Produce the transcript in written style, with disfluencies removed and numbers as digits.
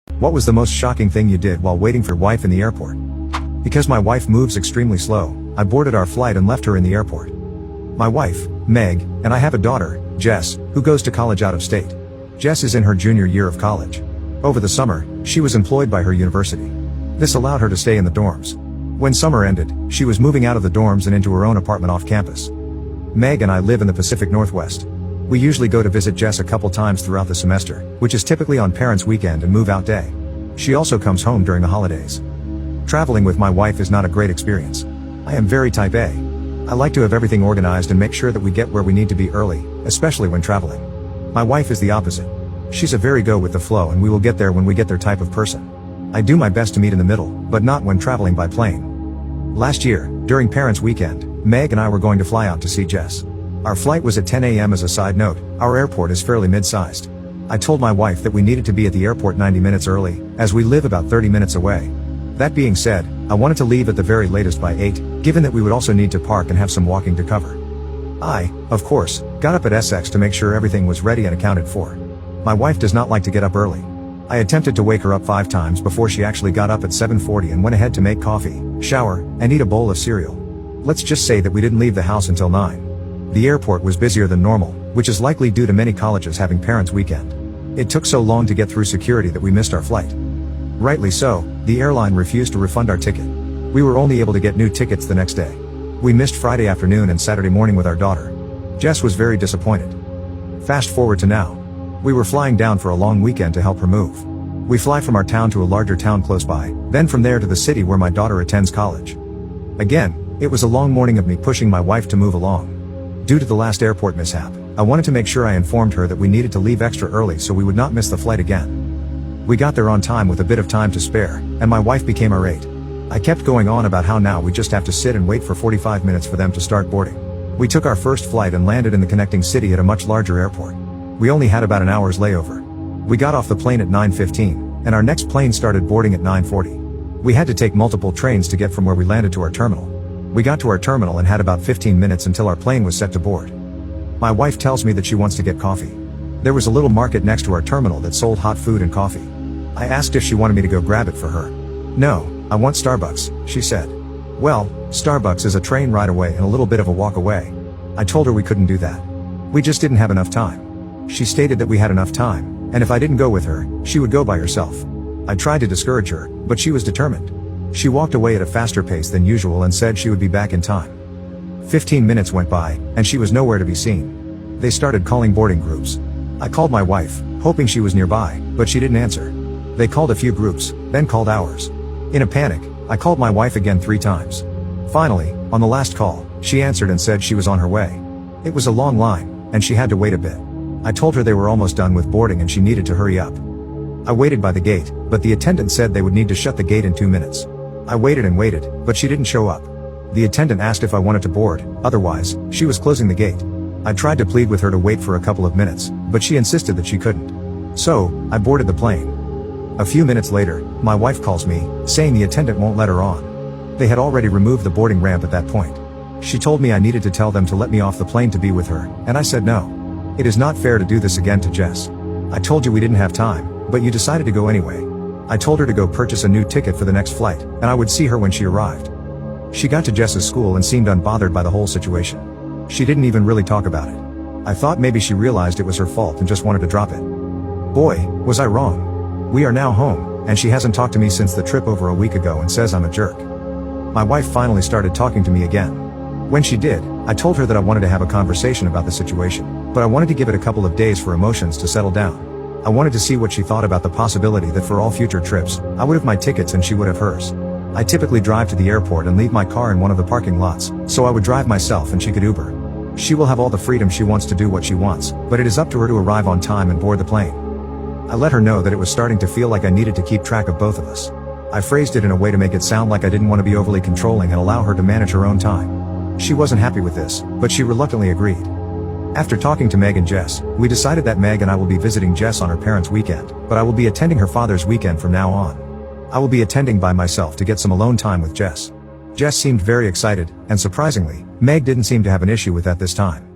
What was the most shocking thing you did while waiting for your wife in the airport? Because my wife moves extremely slow, I boarded our flight and left her in the airport. My wife, Meg, and I have a daughter, Jess, who goes to college out of state. Jess is in her junior year of college. Over the summer, she was employed by her university. This allowed her to stay in the dorms. When summer ended, she was moving out of the dorms and into her own apartment off campus. Meg and I live in the Pacific Northwest. We usually go to visit Jess a couple times throughout the semester, which is typically on parents' weekend and move-out day. She also comes home during the holidays. Traveling with my wife is not a great experience. I am very type A. I like to have everything organized and make sure that we get where we need to be early, especially when traveling. My wife is the opposite. She's a very go with the flow and we will get there when we get there type of person. I do my best to meet in the middle, but not when traveling by plane. Last year, during parents' weekend, Meg and I were going to fly out to see Jess. Our flight was at 10 a.m. As a side note, our airport is fairly mid-sized. I told my wife that we needed to be at the airport 90 minutes early, as we live about 30 minutes away. That being said, I wanted to leave at the very latest by 8, given that we would also need to park and have some walking to cover. I, of course, got up at SX to make sure everything was ready and accounted for. My wife does not like to get up early. I attempted to wake her up 5 times before she actually got up at 7:40 and went ahead to make coffee, shower, and eat a bowl of cereal. Let's just say that we didn't leave the house until 9. The airport was busier than normal, which is likely due to many colleges having parents' weekend. It took so long to get through security that we missed our flight. Rightly so, the airline refused to refund our ticket. We were only able to get new tickets the next day. We missed Friday afternoon and Saturday morning with our daughter. Jess was very disappointed. Fast forward to now. We were flying down for a long weekend to help her move. We fly from our town to a larger town close by, then from there to the city where my daughter attends college. Again, it was a long morning of me pushing my wife to move along. Due to the last airport mishap, I wanted to make sure I informed her that we needed to leave extra early so we would not miss the flight again. We got there on time with a bit of time to spare, and my wife became irate. I kept going on about how now we just have to sit and wait for 45 minutes for them to start boarding. We took our first flight and landed in the connecting city at a much larger airport. We only had about an hour's layover. We got off the plane at 9:15, and our next plane started boarding at 9:40. We had to take multiple trains to get from where we landed to our terminal. We got to our terminal and had about 15 minutes until our plane was set to board. My wife tells me that she wants to get coffee. There was a little market next to our terminal that sold hot food and coffee. I asked if she wanted me to go grab it for her. No, I want Starbucks, she said. Well, Starbucks is a train ride away and a little bit of a walk away. I told her we couldn't do that. We just didn't have enough time. She stated that we had enough time, and if I didn't go with her, she would go by herself. I tried to discourage her, but she was determined. She walked away at a faster pace than usual and said she would be back in time. 15 minutes went by, and she was nowhere to be seen. They started calling boarding groups. I called my wife, hoping she was nearby, but she didn't answer. They called a few groups, then called ours. In a panic, I called my wife again 3 times. Finally, on the last call, she answered and said she was on her way. It was a long line, and she had to wait a bit. I told her they were almost done with boarding and she needed to hurry up. I waited by the gate, but the attendant said they would need to shut the gate in 2 minutes. I waited and waited, but she didn't show up. The attendant asked if I wanted to board, otherwise, she was closing the gate. I tried to plead with her to wait for a couple of minutes, but she insisted that she couldn't. So, I boarded the plane. A few minutes later, my wife calls me, saying the attendant won't let her on. They had already removed the boarding ramp at that point. She told me I needed to tell them to let me off the plane to be with her, and I said no. It is not fair to do this again to Jess. I told you we didn't have time, but you decided to go anyway. I told her to go purchase a new ticket for the next flight, and I would see her when she arrived. She got to Jess's school and seemed unbothered by the whole situation. She didn't even really talk about it. I thought maybe she realized it was her fault and just wanted to drop it. Boy, was I wrong. We are now home, and she hasn't talked to me since the trip over a week ago and says I'm a jerk. My wife finally started talking to me again. When she did, I told her that I wanted to have a conversation about the situation, but I wanted to give it a couple of days for emotions to settle down. I wanted to see what she thought about the possibility that for all future trips, I would have my tickets and she would have hers. I typically drive to the airport and leave my car in one of the parking lots, so I would drive myself and she could Uber. She will have all the freedom she wants to do what she wants, but it is up to her to arrive on time and board the plane. I let her know that it was starting to feel like I needed to keep track of both of us. I phrased it in a way to make it sound like I didn't want to be overly controlling and allow her to manage her own time. She wasn't happy with this, but she reluctantly agreed. After talking to Meg and Jess, we decided that Meg and I will be visiting Jess on her parents' weekend, but I will be attending her father's weekend from now on. I will be attending by myself to get some alone time with Jess. Jess seemed very excited, and surprisingly, Meg didn't seem to have an issue with that this time.